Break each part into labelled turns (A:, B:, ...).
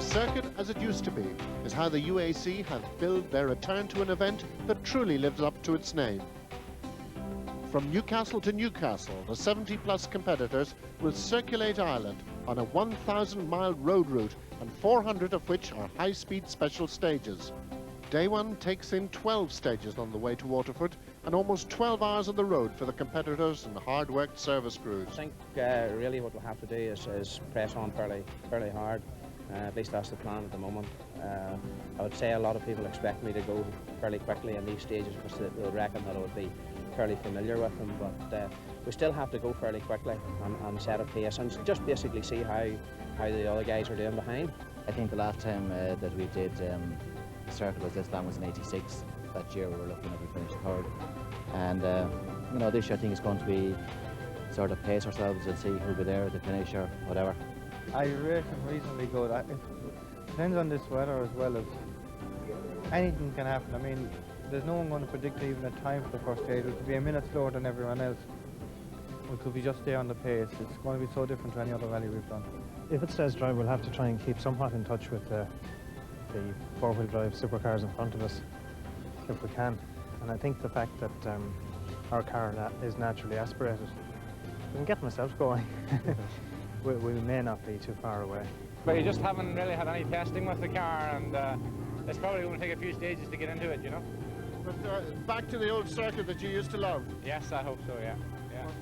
A: circuit as it used to be is how the UAC have billed their return to an event that truly lives up to its name. From Newcastle to Newcastle, the 70-plus competitors will circulate Ireland on a 1,000-mile road route, and 400 of which are high-speed special stages. Day one takes in 12 stages on the way to Waterford, and almost 12 hours on the road for the competitors and hard-worked service crews.
B: I think really what we'll have to do is press on fairly hard. At least that's the plan at the moment. I would say a lot of people expect me to go fairly quickly in these stages because they'll reckon that I would be fairly familiar with them, but we still have to go fairly quickly and set a pace and just basically see how the other guys are doing behind.
C: I think the last time that we did the circuit was this long was in '86. That year we were looking at we finished third, and you know, this year I think it's going to be sort of pace ourselves and see who'll be there at the finish or whatever.
D: I reckon reasonably good. It depends on this weather as well as anything can happen. I mean, there's no one going to predict even a time for the first stage. It could be a minute slower than everyone else. It could be just there on the pace. It's going to be so different to any other rally we've done.
E: If it stays dry, we'll have to try and keep somewhat in touch with the four-wheel drive supercars in front of us, if we can. And I think the fact that our car is naturally aspirated, we can get myself going. we may not be too far away.
F: But you just haven't really had any testing with the car, and it's probably going to take a few stages to get into it, you know.
A: But back to the old circuit that you used to love.
F: Yes, I hope so, yeah.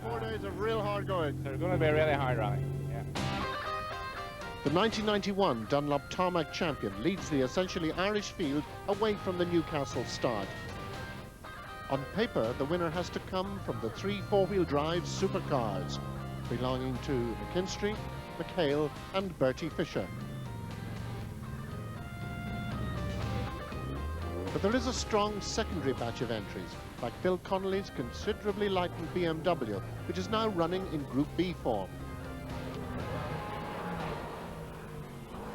A: Well, 4 days of real hard going.
F: They're going to be a really hard rally, yeah.
A: The 1991 Dunlop Tarmac champion leads the essentially Irish field away from the Newcastle start. On paper, the winner has to come from the three four-wheel drive supercars belonging to McKinstry, McHale and Bertie Fisher. But there is a strong secondary batch of entries, like Phil Connolly's considerably lightened BMW, which is now running in Group B form.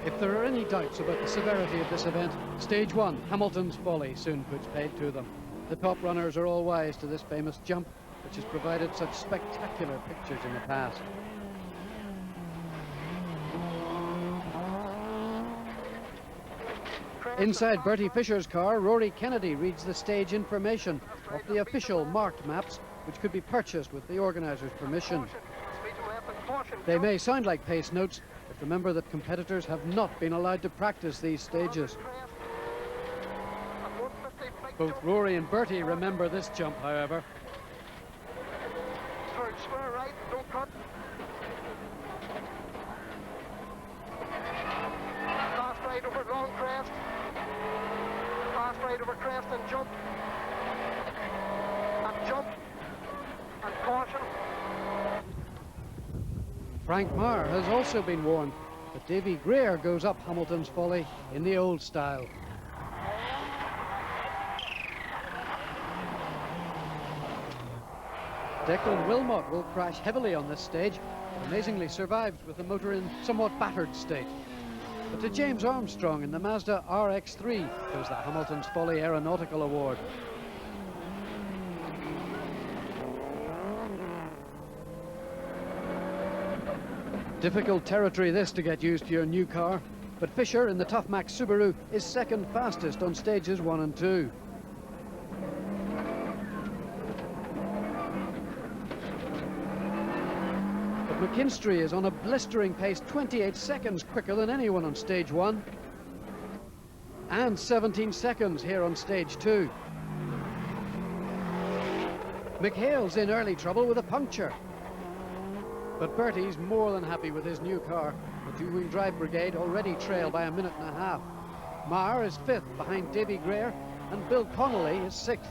G: If there are any doubts about the severity of this event, Stage 1, Hamilton's Folly, soon puts paid to them. The top runners are all wise to this famous jump, which has provided such spectacular pictures in the past. Inside Bertie Fisher's car, Rory Kennedy reads the stage information off the official marked maps, which could be purchased with the organisers' permission. They may sound like pace notes, but remember that competitors have not been allowed to practice these stages. Both Rory and Bertie remember this jump, however.
H: Square right, don't cut. Fast right over long crest. Fast right over crest and jump. And jump. And caution.
G: Frank Meagher has also been warned, but David Greer goes up Hamilton's Folly in the old style. Declan Wilmot will crash heavily on this stage, but amazingly survives with the motor in somewhat battered state. But to James Armstrong in the Mazda RX-3 goes the Hamilton's Folly Aeronautical Award. Difficult territory this to get used to your new car, but Fisher in the Tough Max Subaru is second fastest on stages 1 and 2. But McKinstry is on a blistering pace, 28 seconds quicker than anyone on stage 1. And 17 seconds here on stage 2. McHale's in early trouble with a puncture. But Bertie's more than happy with his new car. The two-wheel drive brigade already trail by a minute and a half. Meagher is 5th behind David Greer, and Bill Connolly is 6th.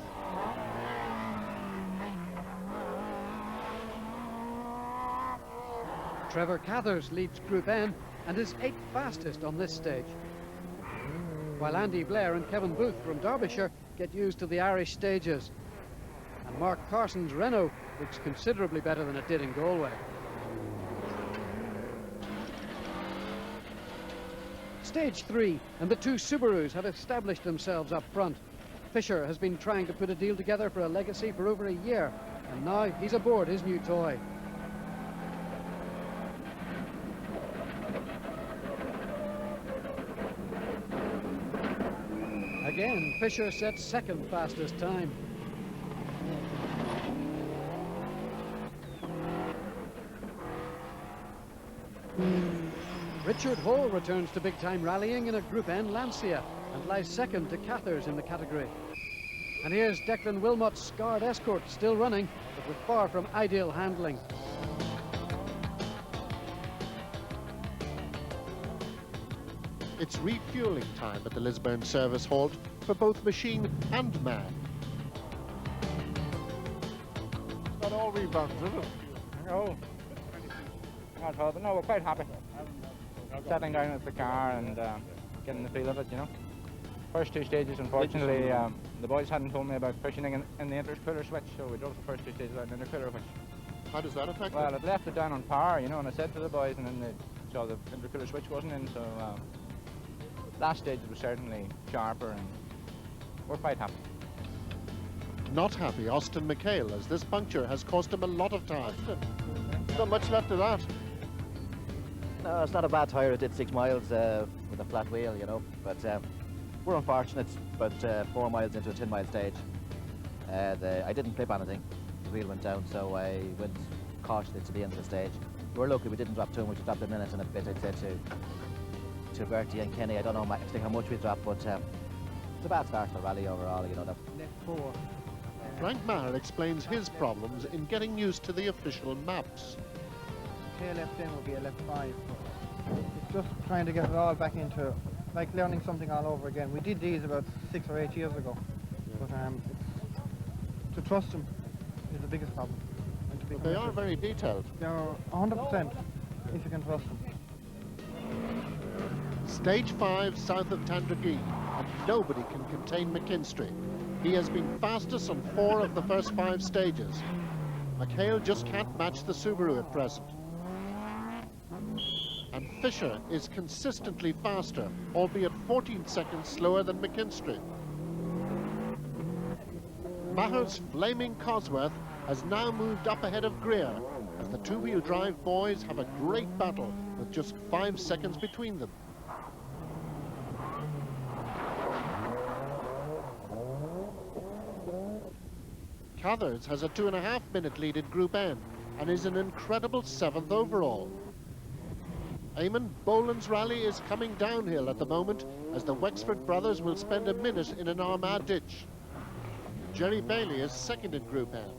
G: Trevor Cathers leads Group N and is 8th fastest on this stage. While Andy Blair and Kevin Booth from Derbyshire get used to the Irish stages. And Mark Carson's Renault looks considerably better than it did in Galway. Stage 3, and the two Subarus have established themselves up front. Fisher has been trying to put a deal together for a Legacy for over a year, and now he's aboard his new toy. Again, Fisher sets second fastest time. Richard Hall returns to big-time rallying in a Group N Lancia and lies second to Cathers in the category. And here's Declan Wilmot's scarred Escort, still running, but with far from ideal handling.
A: It's refueling time at the Lisburn service halt for both machine and man.
F: Not all rebounds, is it? No. Not at all, but no, we're quite happy. Settling down at the car and getting the feel of it, you know. First two stages, unfortunately, the boys hadn't told me about cushioning in the intercooler switch, so we drove the first two stages without an intercooler, which...
A: How does that affect
F: Well,
A: it?
F: it left it down on power, you know, and I said to the boys, and then they saw the intercooler switch wasn't in, so last stage was certainly sharper, and we're quite happy.
A: Not happy, Austin McHale, as this puncture has cost him a lot of time. Not much left of that.
C: No, it's not a bad tyre. It did 6 miles with a flat wheel, you know, but we're unfortunate, but 4 miles into a 10-mile stage, I didn't flip anything. The wheel went down, so I went cautiously to the end of the stage. We're lucky we didn't drop too much. We dropped a minute and a bit, I'd say, to Bertie and Kenny. I don't know actually how much we dropped, but it's a bad start for the rally overall, you know.
D: Left 4.
A: Frank Meagher explains his problems in getting used to the official maps.
D: Tail left in will be a left 5. It's just trying to get it all back into, like learning something all over again. We did these about 6 or 8 years ago, but to trust them is the biggest problem. And to be
A: But they are very detailed.
D: They're 100% if you can trust them.
A: Stage 5 south of Tandragee, and nobody can contain McKinstry. He has been fastest on 4 of the first 5 stages. McHale just can't match the Subaru at present. And Fisher is consistently faster, albeit 14 seconds slower than McKinstry. Maher's flaming Cosworth has now moved up ahead of Greer, as the two-wheel drive boys have a great battle with just 5 seconds between them. Cathers has a 2.5-minute lead in Group N and is an incredible 7th overall. Eamon Boland's rally is coming downhill at the moment, as the Wexford brothers will spend a minute in an Armagh ditch. Jerry Bailey is second in Group N.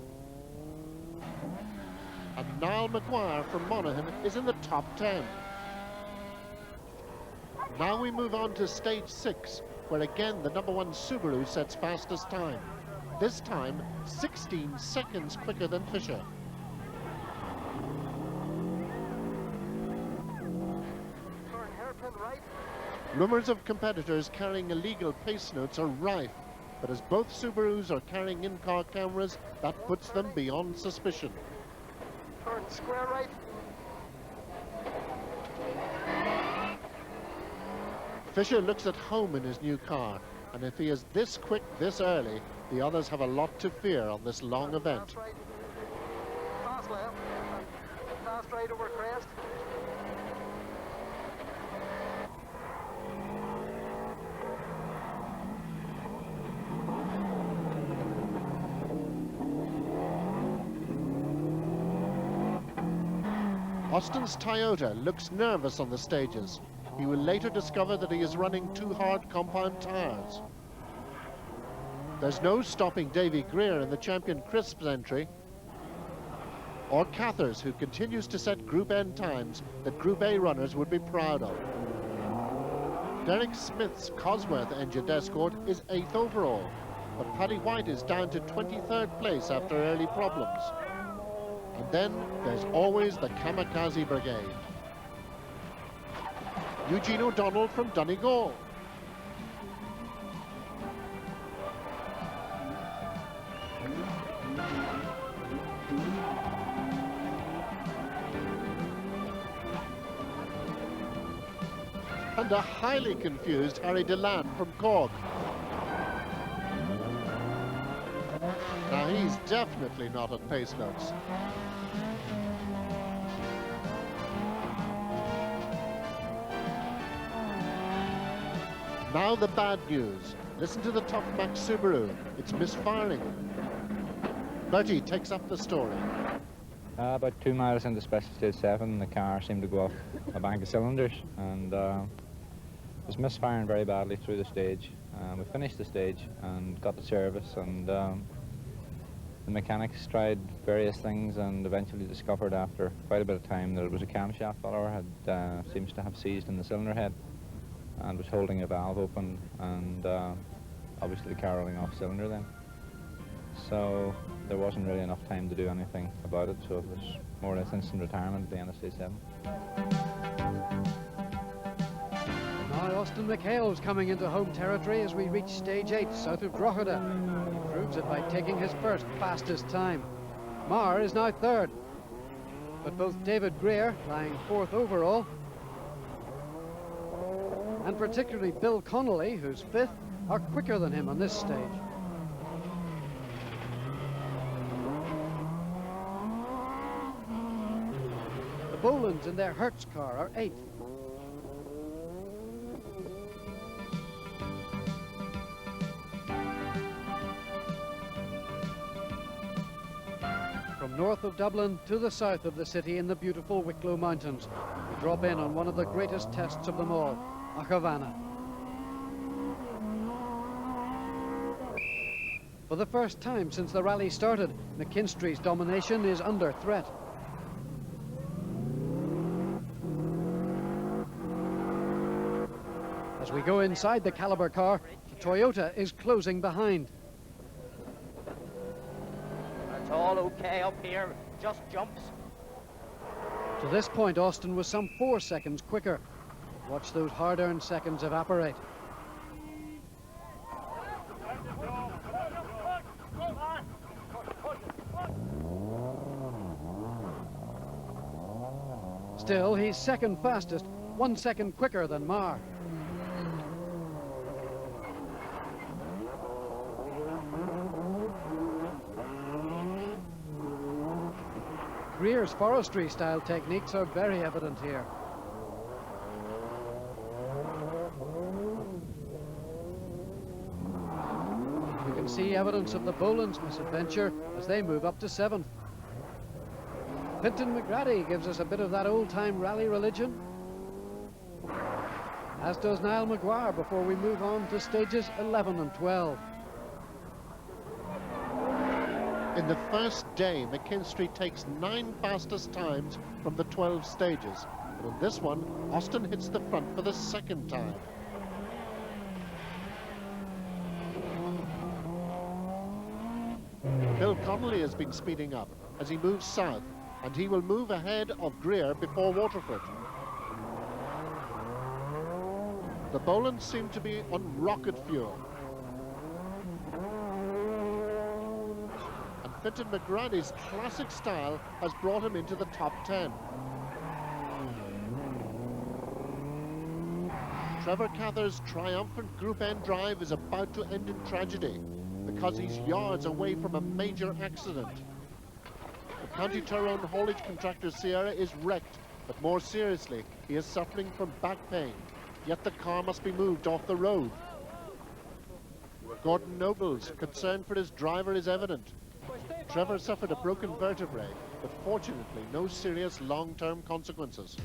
A: And Niall Maguire from Monaghan is in the top 10. Now we move on to stage 6, where again the #1 Subaru sets fastest time. This time 16 seconds quicker than Fisher.
H: Turn hairpin right.
A: Rumours of competitors carrying illegal pace notes are rife, but as both Subarus are carrying in-car cameras, that puts them beyond suspicion.
H: Turn square right.
A: Fisher looks at home in his new car, and if he is this quick this early, the others have a lot to fear on this long event.
H: Fast right. Fast left. Fast right over crest.
A: Austin's Toyota looks nervous on the stages. He will later discover that he is running too hard compound tyres. There's no stopping David Greer in the champion Crisps entry, or Cathers, who continues to set Group N times that Group A runners would be proud of. Derek Smith's Cosworth engined Escort is 8th overall, but Paddy White is down to 23rd place after early problems. And then there's always the Kamikaze Brigade. Eugene O'Donnell from Donegal. And a highly confused Harry Deland from Cork. Now he's definitely not at pace notes. Now the bad news. Listen to the top Max Subaru. It's misfiring. Bertie takes up the story.
F: About 2 miles into Special Stage 7, the car seemed to go off a bank of cylinders, and was misfiring very badly through the stage. We finished the stage and got the service, and the mechanics tried various things and eventually discovered after quite a bit of time that it was a camshaft follower had seems to have seized in the cylinder head and was holding a valve open, and obviously the car running off cylinder then. So there wasn't really enough time to do anything about it, so it was more or less instant retirement at the end of Stage 7.
G: Now Austin McHale's coming into home territory as we reach Stage 8 south of Drogheda. He proves it by taking his first fastest time. Meagher is now third, but both David Greer, lying fourth overall, and particularly Bill Connolly, who's fifth, are quicker than him on this stage. The Bolans in their Hertz car are eighth. From north of Dublin to the south of the city in the beautiful Wicklow Mountains, we drop in on one of the greatest tests of them all, Havana. For the first time since the rally started, McKinstry's domination is under threat. As we go inside the Caliber car, the Toyota is closing behind.
I: It's all okay up here, just jumps.
G: To this point, Austin was some 4 seconds quicker. Watch those hard-earned seconds evaporate. Still, he's second fastest, 1 second quicker than Meagher. Greer's forestry-style techniques are very evident here. You can see evidence of the Bolans' misadventure as they move up to 7th. Fintan McGrady gives us a bit of that old-time rally religion, as does Niall Maguire before we move on to stages 11 and 12.
A: In the first day, McKinstry takes 9 fastest times from the 12 stages. But in this one, Austin hits the front for the second time. Bill Connolly has been speeding up as he moves south, and he will move ahead of Greer before Waterford. The Bolans seem to be on rocket fuel. And Fintan McGrady's classic style has brought him into the top 10. Trevor Cather's triumphant Group N drive is about to end in tragedy because he's yards away from a major accident. The County Tyrone haulage contractor Sierra is wrecked, but more seriously, he is suffering from back pain. Yet the car must be moved off the road. Gordon Noble's concern for his driver is evident. Trevor suffered a broken vertebrae, but fortunately no serious long-term consequences.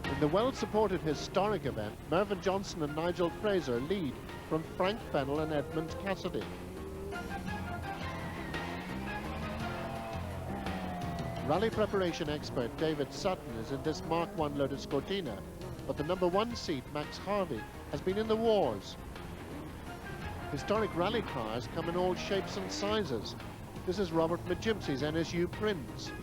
A: In the well-supported historic event, Mervyn Johnson and Nigel Fraser lead from Frank Fennell and Edmund Cassidy. Rally preparation expert David Sutton is in this Mark I Lotus Cortina, but the number 1 seat, Max Harvey, has been in the wars. Historic rally cars come in all shapes and sizes. This is Robert McGimpsey's NSU Prince.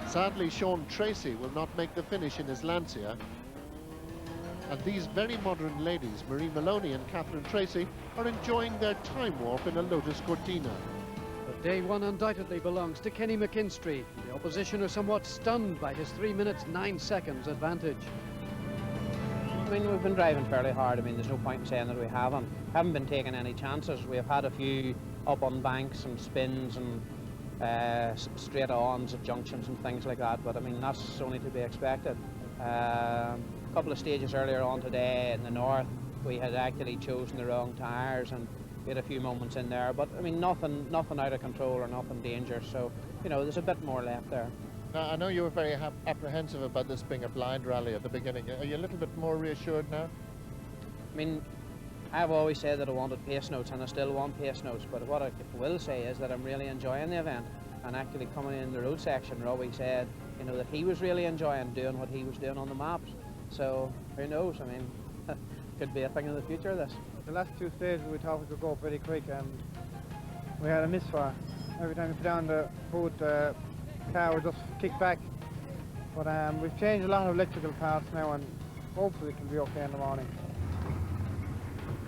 A: Sadly, Sean Tracy will not make the finish in his Lancia. And these very modern ladies, Marie Maloney and Catherine Tracy, are enjoying their time warp in a Lotus Cortina.
D: But
G: Day one undoubtedly belongs to Kenny McKinstry. The opposition are somewhat stunned by his 3 minutes 9 seconds advantage.
B: I mean, we've been driving fairly hard. I mean, there's no point in saying that we haven't been taking any chances. We've had a few up on banks and spins and straight ons at junctions and things like that, but I mean, that's only to be expected. A couple of stages earlier on today in the north, we had actually chosen the wrong tyres, and we had a few moments in there, but I mean, nothing out of control or nothing dangerous, so you know, there's a bit more left there.
A: Now, I know you were very apprehensive about this being a blind rally at the beginning. Are you a little bit more reassured now?
B: I mean, I've always said that I wanted pace notes, and I still want pace notes, but what I will say is that I'm really enjoying the event, and actually coming in the road section, Robbie said, you know, that he was really enjoying doing what he was doing on the maps, so who knows, I mean, could be a thing in the future, this.
D: The last two stages we thought we could go pretty quick, and we had a misfire. Every time we put down the boot, the car would just kick back. But we've changed a lot of electrical parts now, and hopefully it can be okay in the morning.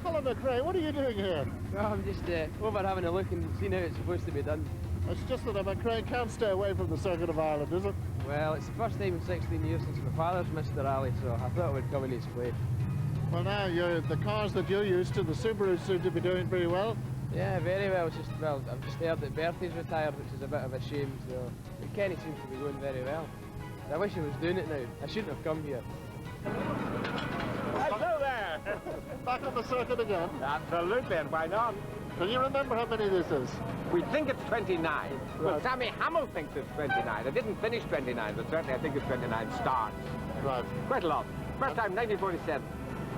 A: Colin McRae, what are you doing here?
J: No, I'm just over having a look and seeing how it's supposed to be done.
A: It's just that a McRae can't stay away from the Circuit of Ireland, is it?
J: Well, it's the first time in 16 years since my father's missed the rally, so I thought I would come in his place.
A: Well, now, the cars that you're used to, the Subarus, seem to be doing very well.
J: Yeah, very well. It's just, well, I've just heard that Bertie's retired, which is a bit of a shame, so but Kenny seems to be going very well. I wish he was doing it now. I shouldn't have come here.
K: Hello there!
A: Back on the circuit again?
K: Absolutely, and why not?
A: Can you remember how many this is?
K: We think it's 29.
A: Right.
K: Well, Sammy Hamill thinks it's 29. I didn't finish 29, but certainly I think it's 29 starts.
A: Right.
K: Quite a lot. First time, 1947.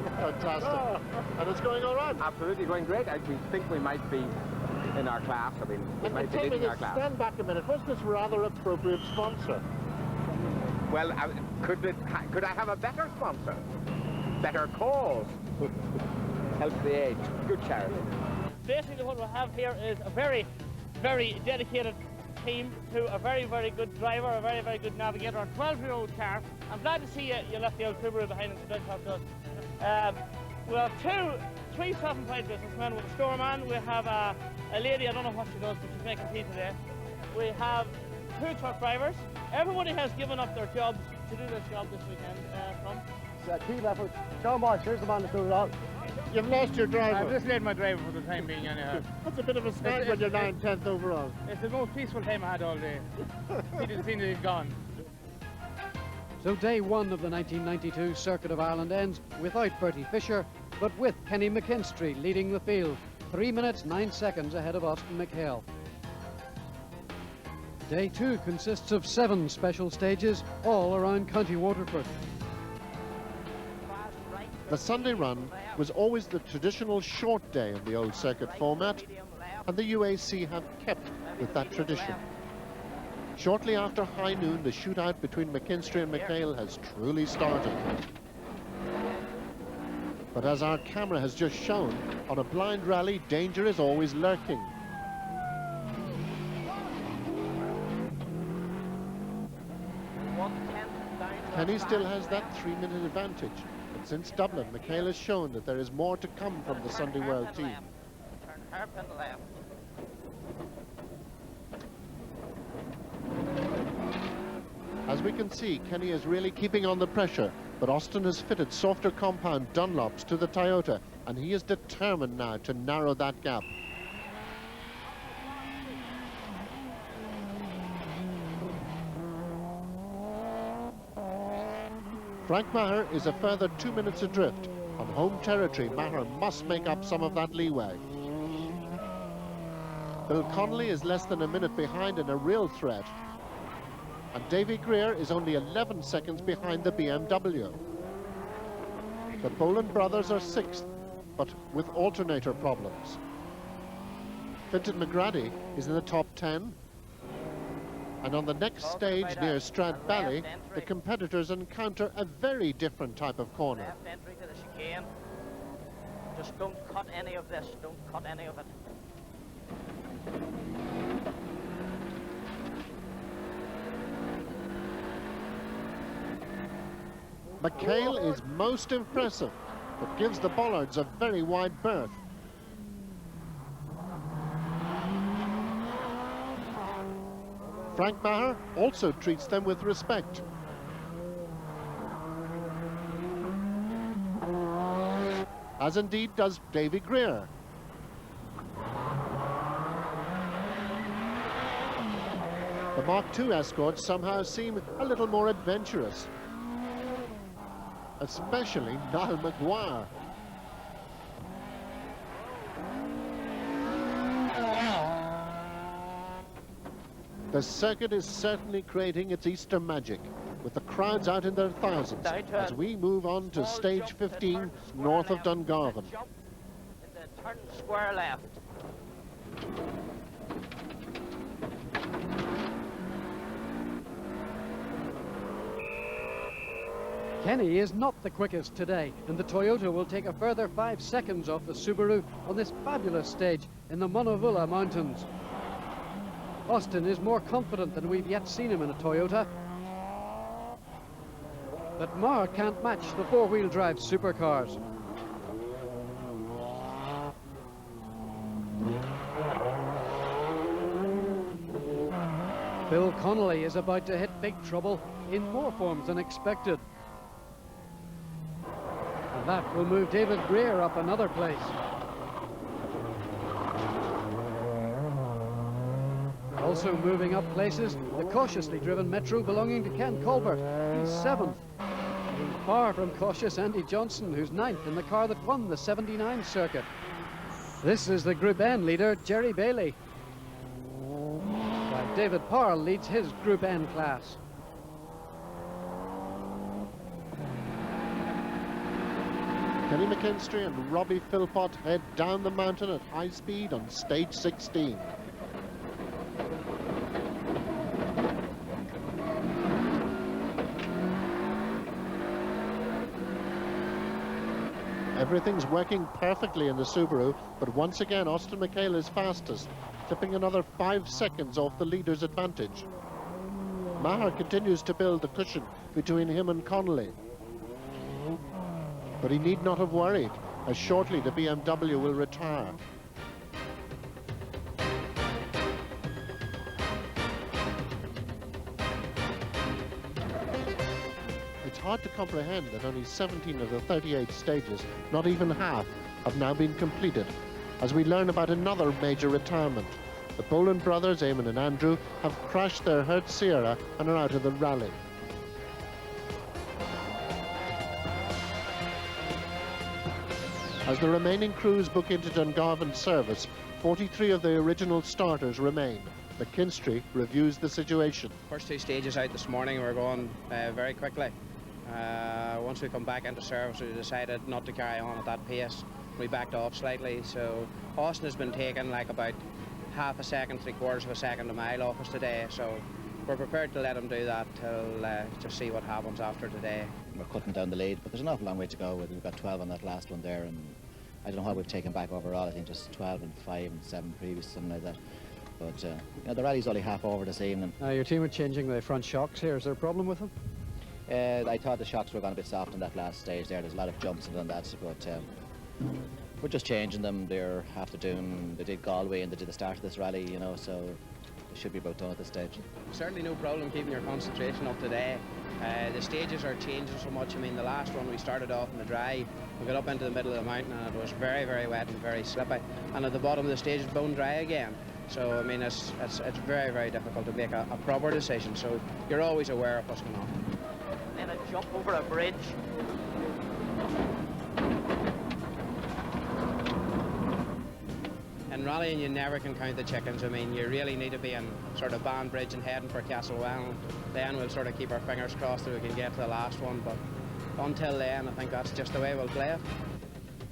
A: Fantastic. Oh. And it's going all right?
K: Absolutely going great. We think we might be in our class. I mean, we might be leading our class.
A: Stand back a minute. What's this rather appropriate sponsor?
K: Well, could I have a better sponsor? Better cause? Help the age. Good charity.
L: Basically what we have here is a very, very dedicated team to a very, very good driver, a very, very good navigator, a 12-year-old car. I'm glad to see you left the old Subaru behind and did talk to us. We have three self-employed businessmen with a storeman. We have a lady, I don't know what she does, but she's making tea today. We have 2 truck drivers. Everybody has given up their jobs to do this job this weekend.
J: It's a team effort. Sean Bosch, here's the man that's doing it all.
A: You've lost your driver.
L: I've just laid my driver for the time being anyhow.
A: That's a bit of a snag when you're 9th, 10th overall.
L: It's the most peaceful time I had all day. He didn't seem to have gone.
G: So day one of the 1992 Circuit of Ireland ends without Bertie Fisher, but with Kenny McKinstry leading the field, 3 minutes 9 seconds ahead of Austin McHale. Day two consists of 7 special stages, all around County Waterford.
A: The Sunday run was always the traditional short day in the old circuit format, and the UAC have kept with that tradition. Shortly after high noon, the shootout between McKinstry and McHale has truly started. But as our camera has just shown, on a blind rally, danger is always lurking. Kenny still has that 3-minute advantage. But since Dublin, McHale has shown that there is more to come from the Sunday World team.
I: Turn hairpin left.
A: As we can see, Kenny is really keeping on the pressure, but Austin has fitted softer compound Dunlops to the Toyota, and he is determined now to narrow that gap. Frank Meagher is a further 2 minutes adrift. On home territory, Meagher must make up some of that leeway. Bill Connolly is less than a minute behind in a real threat. And David Greer is only 11 seconds behind the BMW. The Boland brothers are 6th, but with alternator problems. Fintan McGrady is in the top 10. And on the next stage near Stradbally, the competitors encounter a very different type of corner.
I: Left entry to the chicane. Just don't cut any of this. Don't cut any of it.
A: McHale is most impressive, but gives the bollards a very wide berth. Frank Meagher also treats them with respect. As indeed does David Greer. The Mark II escorts somehow seem a little more adventurous, especially Niall Maguire. The circuit is certainly creating its Easter magic, with the crowds out in their thousands as we move on to stage 15 north of Dungarvan.
I: Turn square left.
G: Kenny is not the quickest today, and the Toyota will take a further 5 seconds off the Subaru on this fabulous stage in the Monavula Mountains. Austin is more confident than we've yet seen him in a Toyota. But Meagher can't match the four-wheel drive supercars. Bill Connolly is about to hit big trouble in more forms than expected. And that will move David Greer up another place. Also moving up places, the cautiously driven Metro belonging to Ken Colbert. He's 7th. Far from cautious Andy Johnson, who's 9th in the car that won the 79 circuit. This is the Group N leader, Jerry Bailey. While David Parle leads his Group N class.
A: Kenny McKinstry and Robbie Philpott head down the mountain at high speed on stage 16. Everything's working perfectly in the Subaru, but once again Austin McHale is fastest, clipping another 5 seconds off the leader's advantage. Meagher continues to build the cushion between him and Connolly. But he need not have worried, as shortly the BMW will retire. It's hard to comprehend that only 17 of the 38 stages, not even half, have now been completed, as we learn about another major retirement. The Boland brothers, Eamon and Andrew, have crashed their Hertz Sierra and are out of the rally. As the remaining crews book into Dungarvan service, 43 of the original starters remain. McKinstry reviews the situation.
B: First 2 stages out this morning, we're going very quickly. Once we come back into service, we decided not to carry on at that pace. We backed off slightly, so Austin has been taking like about half a second, 3/4 of a second a mile off us today, so we're prepared to let him do that till just see what happens after today.
C: We're cutting down the lead, but there's an awful long way to go. We've got 12 on that last one there, and I don't know what we've taken back overall. I think just 12 and 5 and 7 previous, something like that. But you know, the rally's only half over this evening.
G: Your team are changing the front shocks here. Is there a problem with them?
C: I thought the shocks were going a bit soft on that last stage there. There's a lot of jumps and that, but we're just changing them. They're after doing, they did Galway and they did the start of this rally, you know, so they should be about done at this stage.
B: Certainly no problem keeping your concentration up today. The stages are changing so much. I mean, the last one we started off in the dry, we got up into the middle of the mountain and it was very, very wet and very slippy. And at the bottom of the stage it's bone dry again. So, I mean, it's very, very difficult to make a proper decision. So you're always aware of what's going on.
I: Then a jump over a bridge.
B: In rallying, you never can count the chickens. I mean, you really need to be in sort of Banbridge and heading for Castlewell. Then we'll sort of keep our fingers crossed that we can get to the last one. But until then, I think that's just the way we'll play it.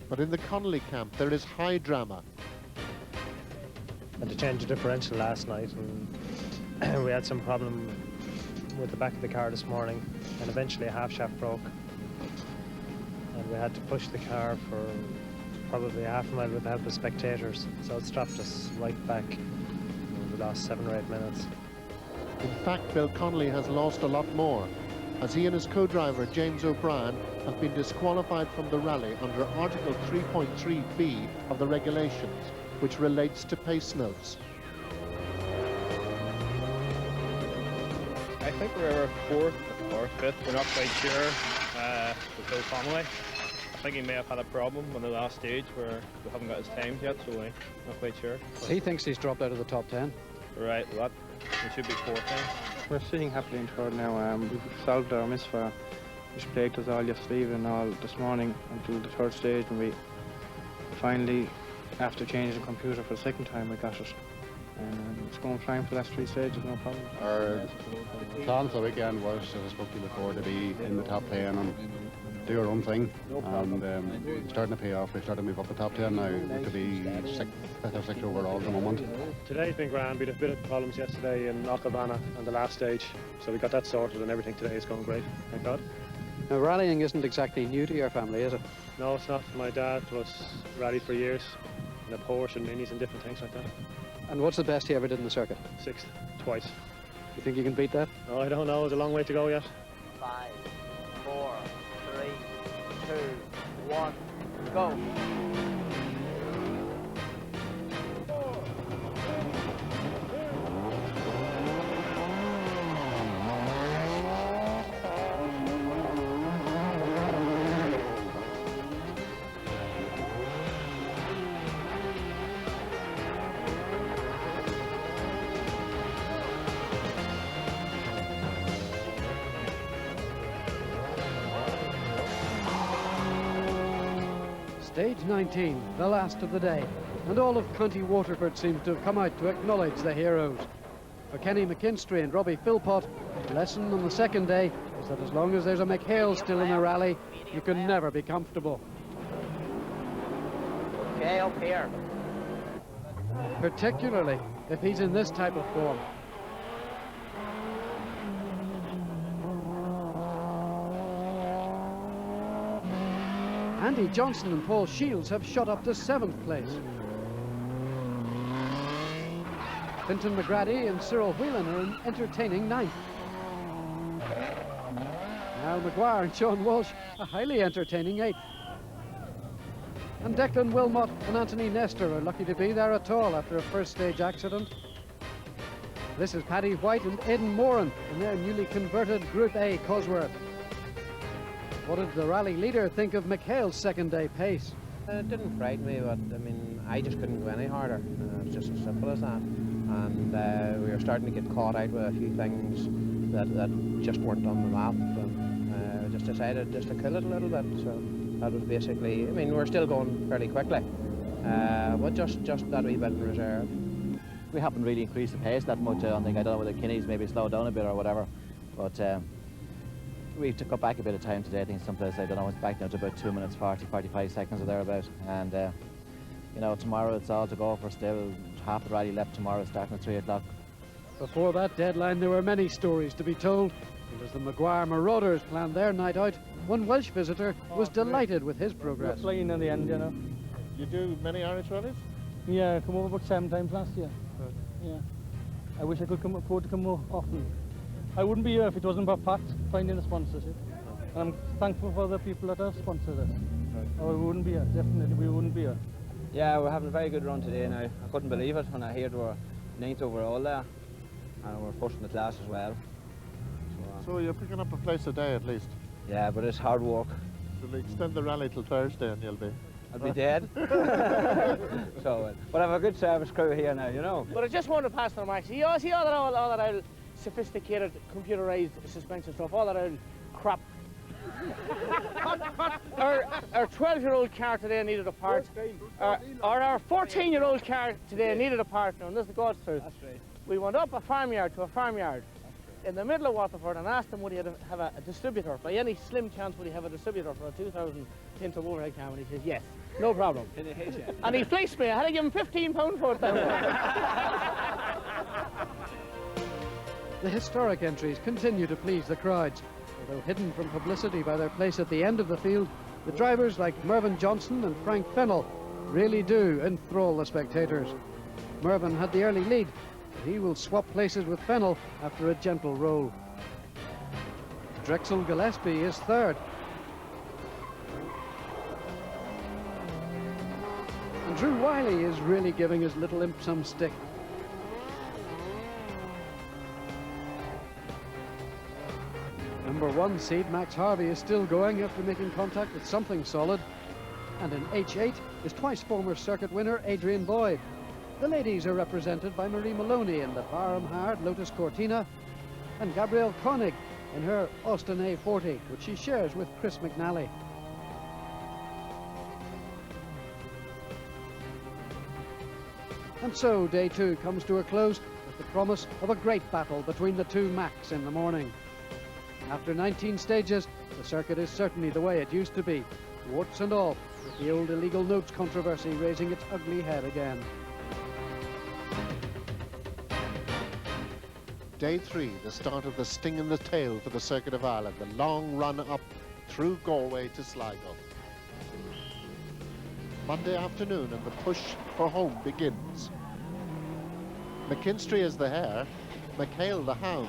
A: But in the Connolly camp, there is high drama.
E: And to change the differential last night, and we had some problem with the back of the car this morning, and eventually a half shaft broke, and we had to push the car for probably half a mile with the help of spectators, so it stopped us right back. We lost 7 or 8 minutes.
A: In fact, Bill Connolly has lost a lot more, as he and his co-driver James O'Brien have been disqualified from the rally under Article 3.3b of the regulations, which relates to pace notes.
M: I think we're 4th or 5th, we're not quite sure, with Phil Connolly. I think he may have had a problem on the last stage where we haven't got his times yet, so we're not quite sure.
G: Well, he thinks he's dropped out of the top 10.
M: Right, well, we should be 4th then.
D: We're sitting happily in third now. We've solved our misfire, which plagued us all yesterday and all this morning until the third stage, when we finally, after changing the computer for the second time, we got it. And it's going fine for the last 3 stages, no problem.
N: Our plan for the weekend was, as I spoke to you before, to be in the top 10 and do our own thing. And starting to pay off. We're starting to move up the top 10 now to be 5th or 6th overall at the moment.
E: Today's been grand. We had a bit of problems yesterday in Oklahoma on the last stage, so we got that sorted and everything today is going great, thank God.
G: Now, rallying isn't exactly new to your family, is it?
E: No, it's not. My dad was rallied for years in a Porsche and minis and different things like that.
G: And what's the best he ever did in the circuit?
E: 6th, twice.
G: You think you can beat that?
E: No, I don't know. There's a long way to go yet.
I: 5, 4, 3, 2, 1, go.
G: Stage 19, the last of the day, and all of County Waterford seems to have come out to acknowledge the heroes. For Kenny McKinstry and Robbie Philpott, the lesson on the second day is that as long as there's a McHale still in the rally, you can never be comfortable.
I: Okay, up here.
G: Particularly if he's in this type of form. Andy Johnson and Paul Shields have shot up to 7th place. Fintan McGrady and Cyril Whelan are in entertaining 9th. Now Maguire and Sean Walsh a highly entertaining 8th. And Declan Wilmot and Anthony Nestor are lucky to be there at all after a first stage accident. This is Paddy White and Aidan Moran in their newly converted Group A Cosworth. What did the rally leader think of McHale's second day pace?
B: It didn't frighten me, but I mean, I just couldn't go any harder. It's just as simple as that. And we were starting to get caught out with a few things that just weren't on the map. And just decided just to kill it a little bit. So that was basically, I mean, we're still going fairly quickly, but just that wee bit in reserve.
C: We haven't really increased the pace that much. I don't know whether Kinney's maybe slowed down a bit or whatever, but we took up back a bit of time today. I think someplace, I don't know, it's back down to about 2 minutes 45 seconds or thereabouts. And you know, tomorrow it's all to go for still. Half the rally left tomorrow, starting at 3 o'clock.
G: Before that deadline there were many stories to be told, and as the Maguire Marauders planned their night out, one Welsh visitor was delighted with his progress.
O: We're flying in the end, you know.
A: You do many Irish rallies?
O: Yeah, I come over about 7 times last year.
A: Good.
O: Yeah. I wish I could afford to come more often. I wouldn't be here if it wasn't about Pat finding a sponsorship. And I'm thankful for the people that have sponsored us.
A: Right.
O: Or we wouldn't be here, definitely we wouldn't be here.
B: Yeah, we're having a very good run today now. I couldn't believe it when I heard we were 9th overall there. And we're first in the class as well.
A: So you're picking up a place a day at least?
B: Yeah, but it's hard work.
A: So they extend the rally till Thursday and you'll be...
B: I'll be dead. So, but I have a good service crew here now, you know.
L: But I just want to pass the remarks. See all that old sophisticated computerized suspension stuff, all that old crap. Our 12-year-old car today needed a part. Or our 14-year-old car today needed a partner, and this is the God's truth.
B: That's right.
L: We went up a farmyard to a farmyard in the middle of Waterford and asked him would he have a distributor. By any slim chance would he have a distributor for a 2000 tint of overhead cam, and he says yes, no problem. And he fleeced me. I had to give him £15 for it then.
G: The historic entries continue to please the crowds. Although hidden from publicity by their place at the end of the field, the drivers like Mervyn Johnson and Frank Fennell really do enthrall the spectators. Mervyn had the early lead. He will swap places with Fennell after a gentle roll. Drexel Gillespie is third. And Drew Wiley is really giving his little imp some stick. Number 1 seed Max Harvey is still going after making contact with something solid. And in H8 is twice former circuit winner Adrian Boyd. The ladies are represented by Marie Maloney in the Barham Hard Lotus Cortina and Gabrielle Koenig in her Austin A40, which she shares with Chris McNally. And so day 2 comes to a close with the promise of a great battle between the two Macs in the morning. After 19 stages, the circuit is certainly the way it used to be, warts and all, with the old illegal notes controversy raising its ugly head again.
A: Day 3, the start of the sting in the tail for the Circuit of Ireland, the long run up through Galway to Sligo. Monday afternoon and the push for home begins. McKinstry is the hare, McHale the hound.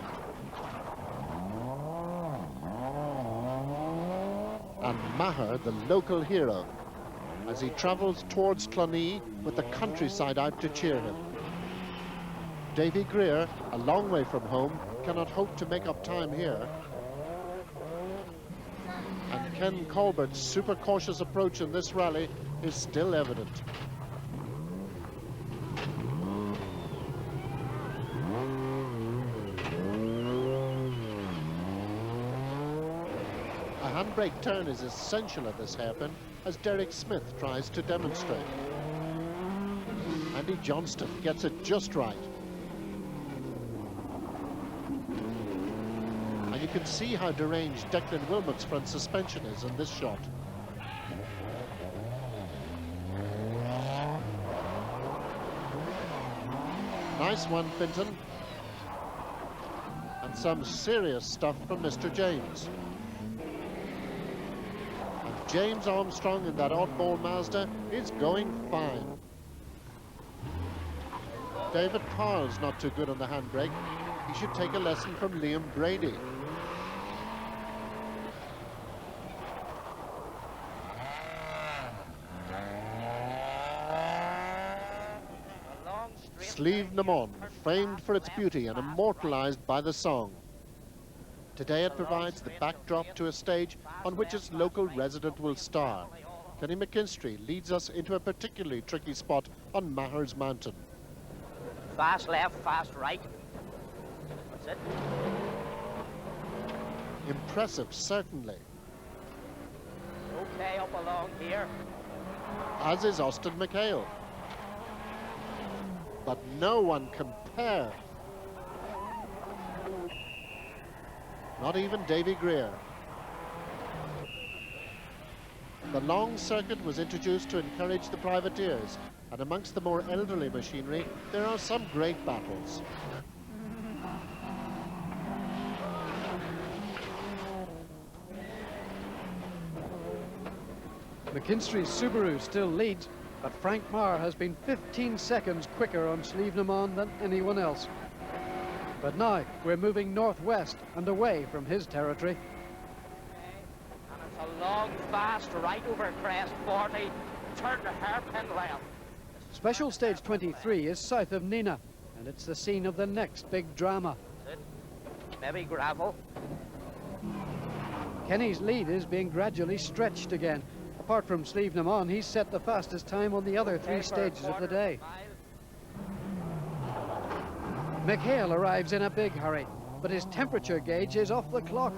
A: And Meagher the local hero as he travels towards Clonee with the countryside out to cheer him. David Greer, a long way from home, cannot hope to make up time here. And Ken Colbert's super cautious approach in this rally is still evident. A handbrake turn is essential at this hairpin, as Derek Smith tries to demonstrate. Andy Johnston gets it just right. And you can see how deranged Declan Wilmot's front suspension is in this shot. Nice one, Finton. And some serious stuff from Mr. James. And James Armstrong in that oddball Mazda is going fine. David Carr's not too good on the handbrake. He should take a lesson from Liam Brady. Slieve Namon, famed for its beauty and immortalized by the song. Today it provides the backdrop to a stage on which its local resident will star. Kenny McKinstry leads us into a particularly tricky spot on Meagher's Mountain.
I: Fast left, fast right. That's it.
A: Impressive, certainly.
I: Okay, up along here.
A: As is Austin McHale. But no one compare. Not even Davy Greer. The long circuit was introduced to encourage the privateers, and amongst the more elderly machinery, there are some great battles.
G: McKinstry's Subaru still leads, but Frank Meagher has been 15 seconds quicker on Slieve Namon than anyone else. But now we're moving northwest and away from his territory.
I: And it's a long, fast right over crest 40. Turn the hairpin left.
G: Special stage 23 is south of Nina, and it's the scene of the next big drama.
I: That's it. Maybe gravel.
G: Kenny's lead is being gradually stretched again. Apart from Slieve Namon, he's set the fastest time on the other 3 stages of the day. McHale arrives in a big hurry, but his temperature gauge is off the clock.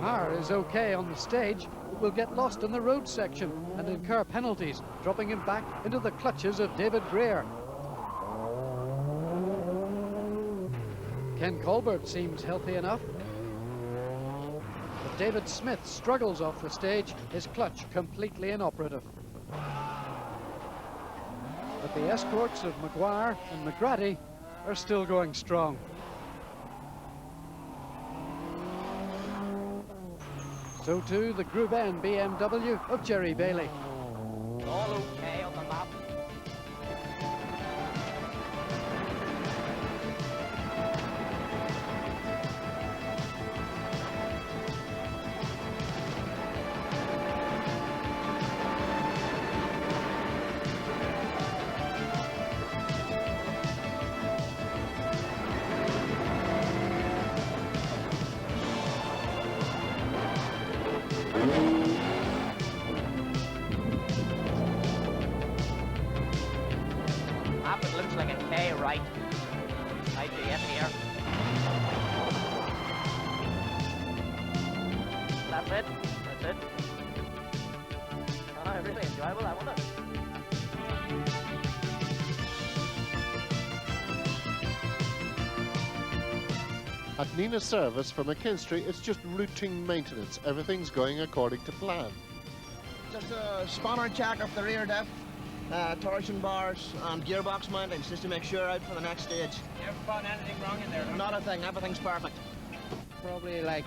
G: Meagher is okay on the stage, but will get lost in the road section and incur penalties, dropping him back into the clutches of David Greer. Ken Colbert seems healthy enough. But David Smith struggles off the stage, his clutch completely inoperative. But the escorts of Maguire and McGrady are still going strong. So too the Group N BMW of Jerry Bailey.
I: All okay on the map. lap. It looks like a K right. Might be it here. That's it. That's it. Oh, really enjoyable, that wasn't it?
A: At Nina's service for McKinstry, it's just routine maintenance. Everything's going according to plan.
P: Just a spanner check of the rear diff, torsion bars and gearbox mounting just to make sure out for the next stage.
B: You ever found anything wrong in there?
P: Not a thing, everything's perfect.
B: Probably like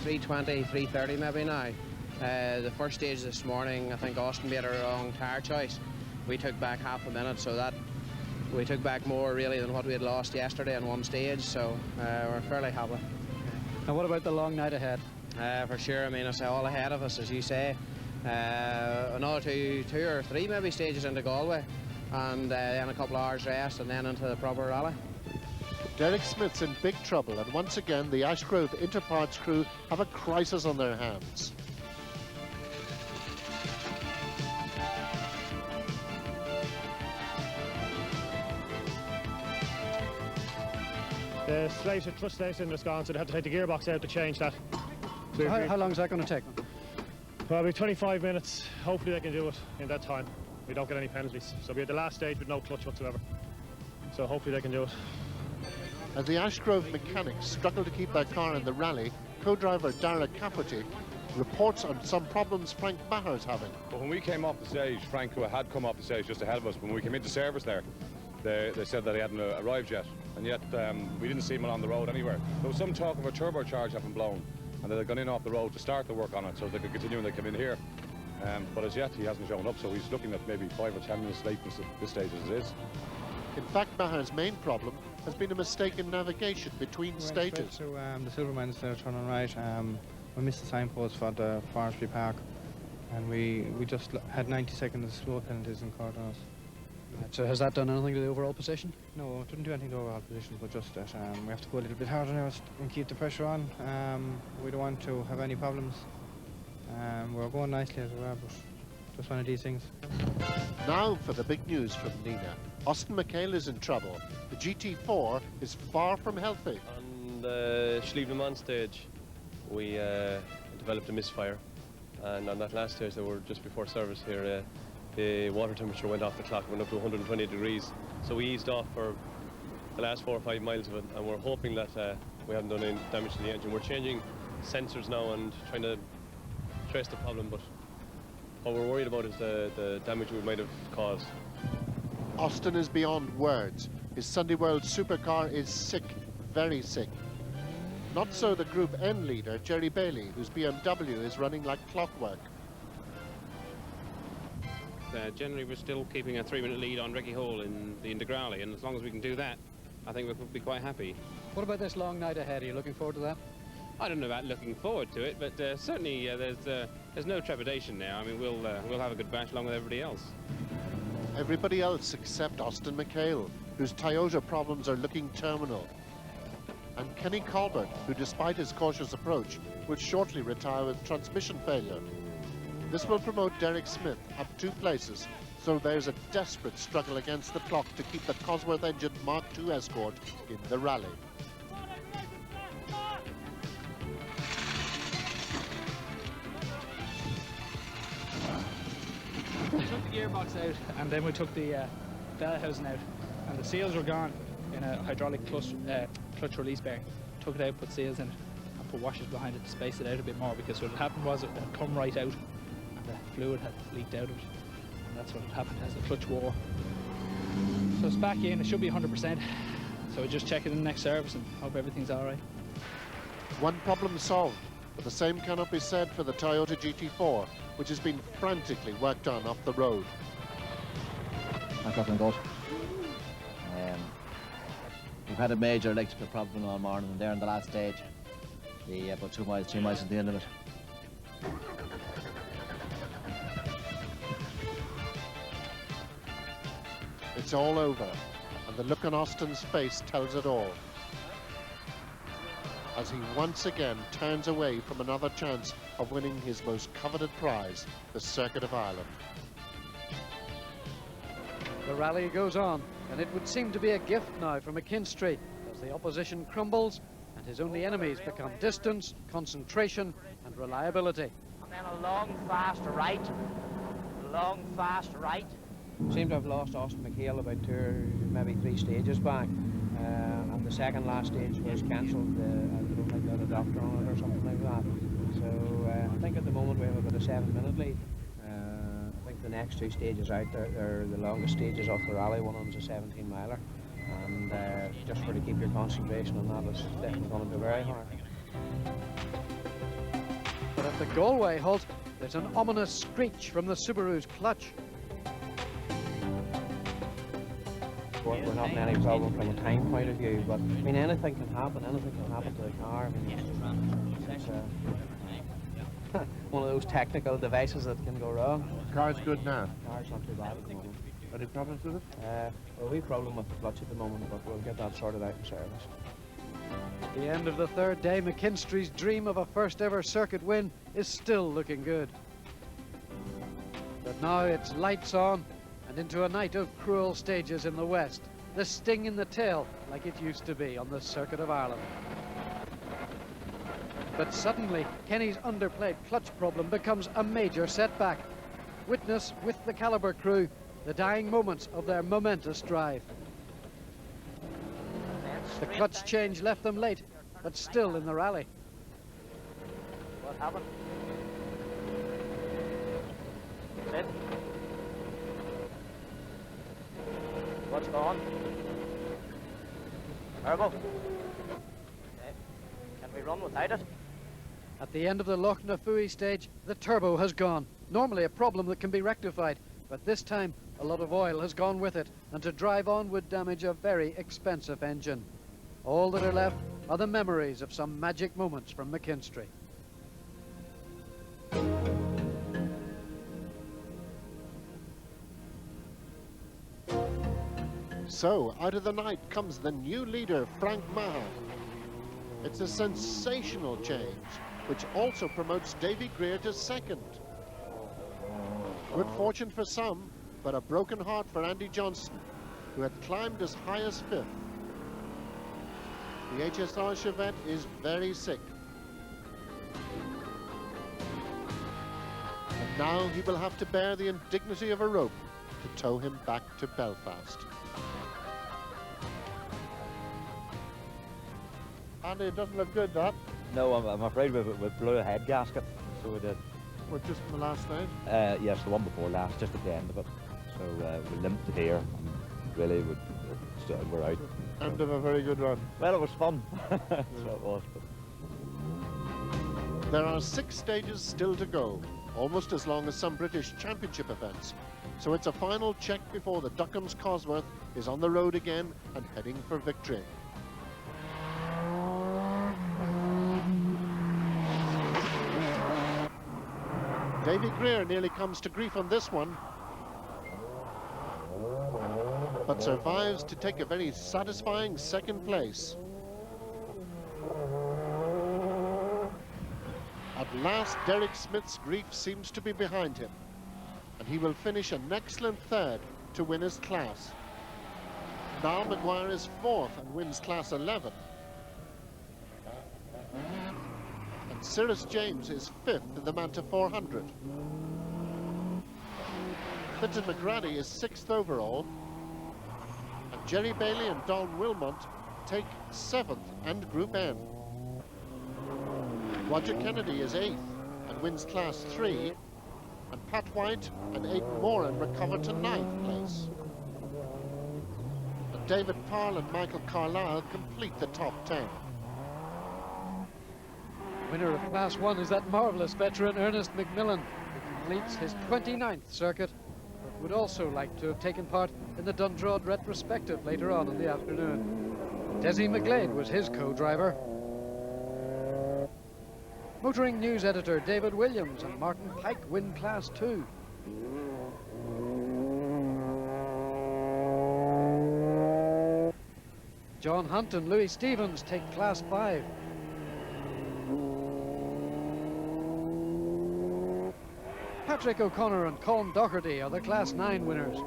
B: 320, 330 maybe now. The first stage this morning, I think Austin made a wrong tyre choice. We took back half a minute, so that we took back more really than what we had lost yesterday in one stage, so we're fairly happy.
G: And what about the long night ahead?
B: For sure, I mean, it's all ahead of us, as you say. Another two or three maybe stages into Galway, and then a couple of hours rest, and then into the proper rally.
A: Derek Smith's in big trouble, and once again the Ashgrove Interparts crew have a crisis on their hands.
Q: The clutch slate is gone, so they had to take the gearbox out to change that.
G: So how long is that going to take?
Q: Probably 25 minutes. Hopefully they can do it in that time. We don't get any penalties. So we're at the last stage with no clutch whatsoever. So hopefully they can do it.
A: As the Ashgrove mechanics struggle to keep their car in the rally, co-driver Dara Cafferty reports on some problems Frank Meagher's having.
R: But when we came off the stage, Frank had come off the stage just ahead of us. When we came into service there, they said that he hadn't arrived yet. And yet we didn't see him along the road anywhere. There was some talk of a turbocharge having blown, and they'd gone in off the road to start the work on it so they could continue when they came in here. But as yet he hasn't shown up, so he's looking at maybe 5 or 10 minutes late at this stage as it is.
A: In fact, Meagher's main problem has been a mistake in navigation between stages.
D: To the Silverman instead of turning right, we missed the signpost for the Forestry Park, and we just had 90 seconds of slow penalties in court on us.
G: So has that done anything to the overall position?
D: No, it didn't do anything to the overall position, but just that we have to go a little bit harder now and keep the pressure on. We don't want to have any problems. We're going nicely as well, but just one of these things.
A: Now for the big news from Nina. Austin McHale is in trouble. The GT4 is far from healthy.
S: On the Schlieben stage, we developed a misfire, and on that last stage, that were just before service here, the water temperature went off the clock, went up to 120 degrees. So we eased off for the last 4 or 5 miles of it, and we're hoping that we haven't done any damage to the engine. We're changing sensors now and trying to trace the problem, but what we're worried about is the damage we might have caused.
A: Austin is beyond words. His Sunday World supercar is sick, very sick. Not so the Group N leader, Jerry Bailey, whose BMW is running like clockwork.
T: Generally, we're still keeping a 3-minute lead on Ricky Hall in the Integrale, and as long as we can do that, I think we'll be quite happy.
G: What about this long night ahead? Are you looking forward to that?
T: I don't know about looking forward to it, but certainly there's no trepidation now. I mean, we'll have a good bash along with everybody else.
A: Everybody else except Austin McHale, whose Toyota problems are looking terminal. And Kenny Colbert, who despite his cautious approach, will shortly retire with transmission failure. This will promote Derek Smith up 2 places, so there's a desperate struggle against the clock to keep the Cosworth engine Mark II Escort in the rally.
U: We took the gearbox out, and then we took the bell housing out, and the seals were gone in a hydraulic clutch release bearing. Took it out, put seals in it, and put washers behind it to space it out a bit more, because what had happened was it had come right out, and the fluid had leaked out of it, and that's what had happened as the clutch wore. So it's back in, it should be 100%, so we just check it in the next service and hope everything's all right.
A: One problem solved, but the same cannot be said for the Toyota GT4, which has been frantically worked on off the road.
C: I've got them good. We've had a major electrical problem all morning, and there in the last stage, about 2 miles, 3 miles at the end of it.
A: It's all over, and the look on Austin's face tells it all, as he once again turns away from another chance of winning his most coveted prize, the Circuit of Ireland.
G: The rally goes on. And it would seem to be a gift now for McKinstry as the opposition crumbles and his only enemies become distance, concentration and reliability.
I: And then a long, fast right. Long, fast right.
B: Seem to have lost Austin McHale about 2, maybe 3 stages back. And the second last stage was cancelled. I don't think they had a doctor on it or something like that. So I think at the moment we have about a 7-minute lead. I think the next 2 stages out, they're the longest stages of the rally. One of them's a 17-miler. And just to keep your concentration on that is definitely going to be very hard.
G: But at the Galway halt, there's an ominous screech from the Subaru's clutch.
B: We're not in any problem from a time point of view, but I mean anything can happen to the car. I mean, it's one of those technical devices that can go wrong.
A: The car's good now.
B: The car's not too bad at the moment.
A: Any problems with it?
B: Well, we have a problem with the clutch at the moment, but we'll get that sorted out in service.
G: At the end of the 3rd day, McKinstry's dream of a first ever circuit win is still looking good. But now it's lights on and into a night of cruel stages in the west. The sting in the tail, like it used to be on the Circuit of Ireland. But suddenly, Kenny's underplayed clutch problem becomes a major setback. Witness, with the Calibre crew, the dying moments of their momentous drive. The clutch change left them late, but still in the rally.
I: What happened? Sit. What's gone? Turbo. Okay. Can we run without it?
G: At the end of the Loch na Fui stage, the turbo has gone. Normally a problem that can be rectified, but this time a lot of oil has gone with it, and to drive on would damage a very expensive engine. All that are left are the memories of some magic moments from McKinstry.
A: So, out of the night comes the new leader, Frank Meagher. It's a sensational change, which also promotes David Greer to 2nd. Good fortune for some, but a broken heart for Andy Johnston, who had climbed as high as 5th. The HSR Chevette is very sick. And now he will have to bear the indignity of a rope to tow him back to Belfast. Andy, it doesn't look good, that.
H: No, I'm afraid we blew a head gasket, so we did.
A: What, just in the last stage?
H: Yes, the one before last, just at the end of it. So we limped here, and really we're out.
A: End of a very good run.
H: Well, it was fun. So it was. But...
A: There are 6 stages still to go, almost as long as some British Championship events. So it's a final check before the Duckham's Cosworth is on the road again and heading for victory. David Greer nearly comes to grief on this one, but survives to take a very satisfying 2nd place. At last, Derek Smith's grief seems to be behind him, and he will finish an excellent 3rd to win his class. Now Maguire is 4th and wins class 11. And Cyrus James is 5th in the Manta 400. Clinton McGrady is 6th overall. And Jerry Bailey and Don Wilmot take 7th and Group N. Roger Kennedy is 8th and wins class 3. And Pat White and Aidan Moran recover to 9th place. And David Parle and Michael Carlisle complete the top 10.
G: Winner of Class 1 is that marvellous veteran Ernest McMillan, who completes his 29th circuit, but would also like to have taken part in the Dundrod retrospective later on in the afternoon. Desi McGlade was his co-driver. Motoring news editor David Williams and Martin Pike win Class 2. John Hunt and Louis Stevens take Class 5. Patrick O'Connor and Colin Doherty are the Class 9 winners.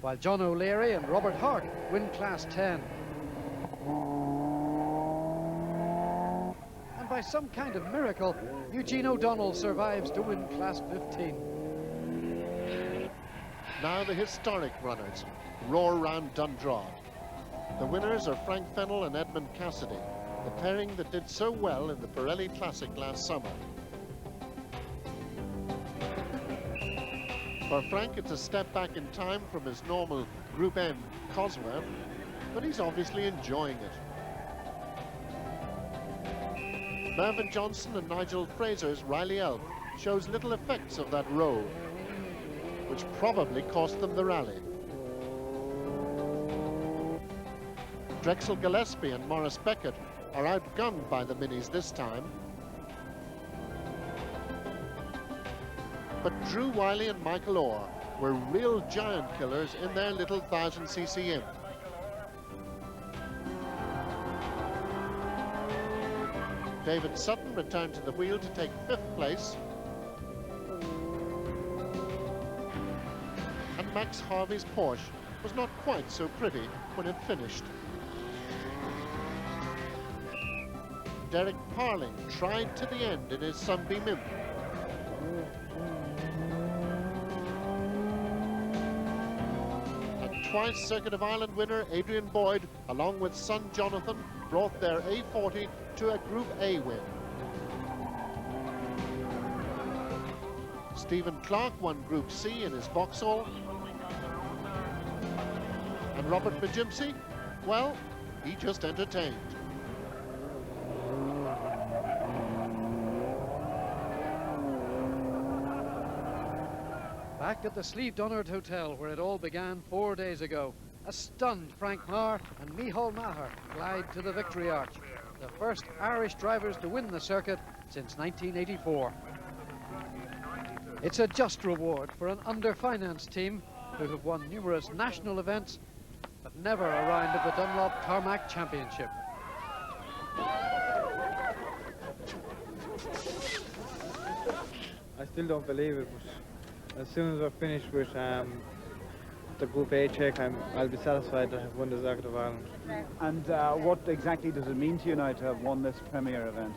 G: while John O'Leary and Robert Hart win Class 10. And by some kind of miracle, Eugene O'Donnell survives to win Class 15.
A: Now the historic runners roar round Dundrod. The winners are Frank Fennell and Edmund Cassidy, the pairing that did so well in the Pirelli Classic last summer. For Frank, it's a step back in time from his normal Group M Cosworth, but he's obviously enjoying it. Mervyn Johnson and Nigel Fraser's Riley Elf shows little effects of that roll, which probably cost them the rally. Drexel Gillespie and Maurice Beckett are outgunned by the Minis this time. But Drew Wiley and Michael Orr were real giant killers in their little 1000cc imp. David Sutton returned to the wheel to take 5th place. And Max Harvey's Porsche was not quite so pretty when it finished. Derek Parling tried to the end in his Sunbeam imp. And twice Circuit of Ireland winner Adrian Boyd, along with son Jonathan, brought their A40 to a Group A win. Stephen Clark won Group C in his Vauxhall. And Robert Bajimsey, well, he just entertained.
G: Back at the Slieve Donard Hotel, where it all began 4 days ago, a stunned Frank Meagher and Micheál Maher glide to the victory arch, the first Irish drivers to win the circuit since 1984. It's a just reward for an under-financed team who have won numerous national events, but never a round of the Dunlop Tarmac Championship.
D: I still don't believe it, but as soon as we're finished with the Group A check, I'll be satisfied to have won the Circuit of Ireland.
F: And what exactly does it mean to you now to have won this premier event?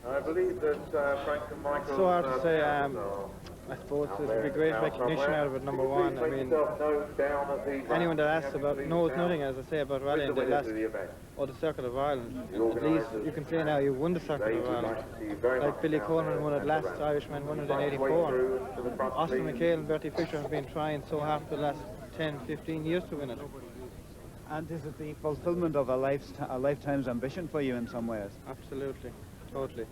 V: I believe that Frank and Michael...
D: It's so hard to say. I suppose it would be great recognition out of it, number one. I mean, anyone that asks about knows nothing, as I say, about rallying the last, or the Circuit of Ireland. At least you can say now you won the Circuit of Ireland. Like Billy Coleman won it last, Irishman won it in '84. Austin McHale and Bertie Fisher have been trying so hard for the last 10, 15 years to win it.
F: And is it the fulfillment of a lifetime's ambition for you in some ways?
D: Absolutely, totally.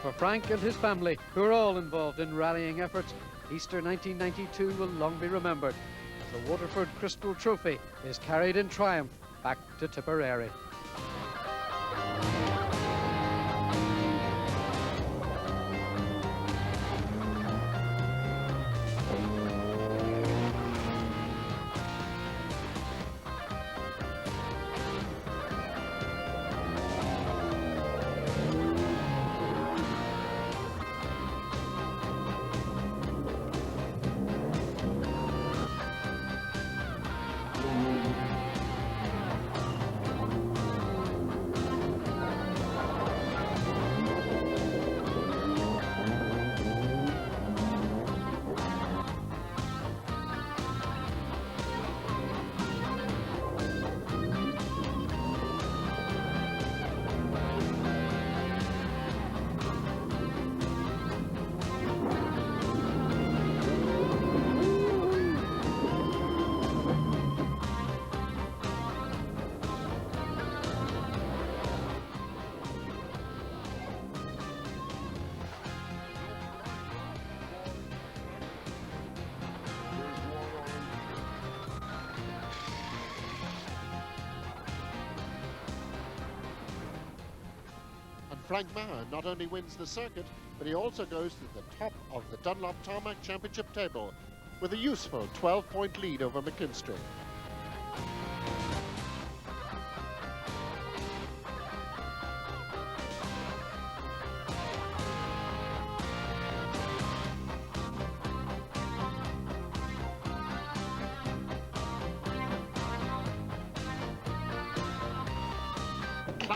G: For Frank and his family, who are all involved in rallying efforts, Easter 1992 will long be remembered as the Waterford Crystal Trophy is carried in triumph back to Tipperary.
A: Frank Meagher not only wins the circuit, but he also goes to the top of the Dunlop Tarmac Championship table with a useful 12-point lead over McKinstry.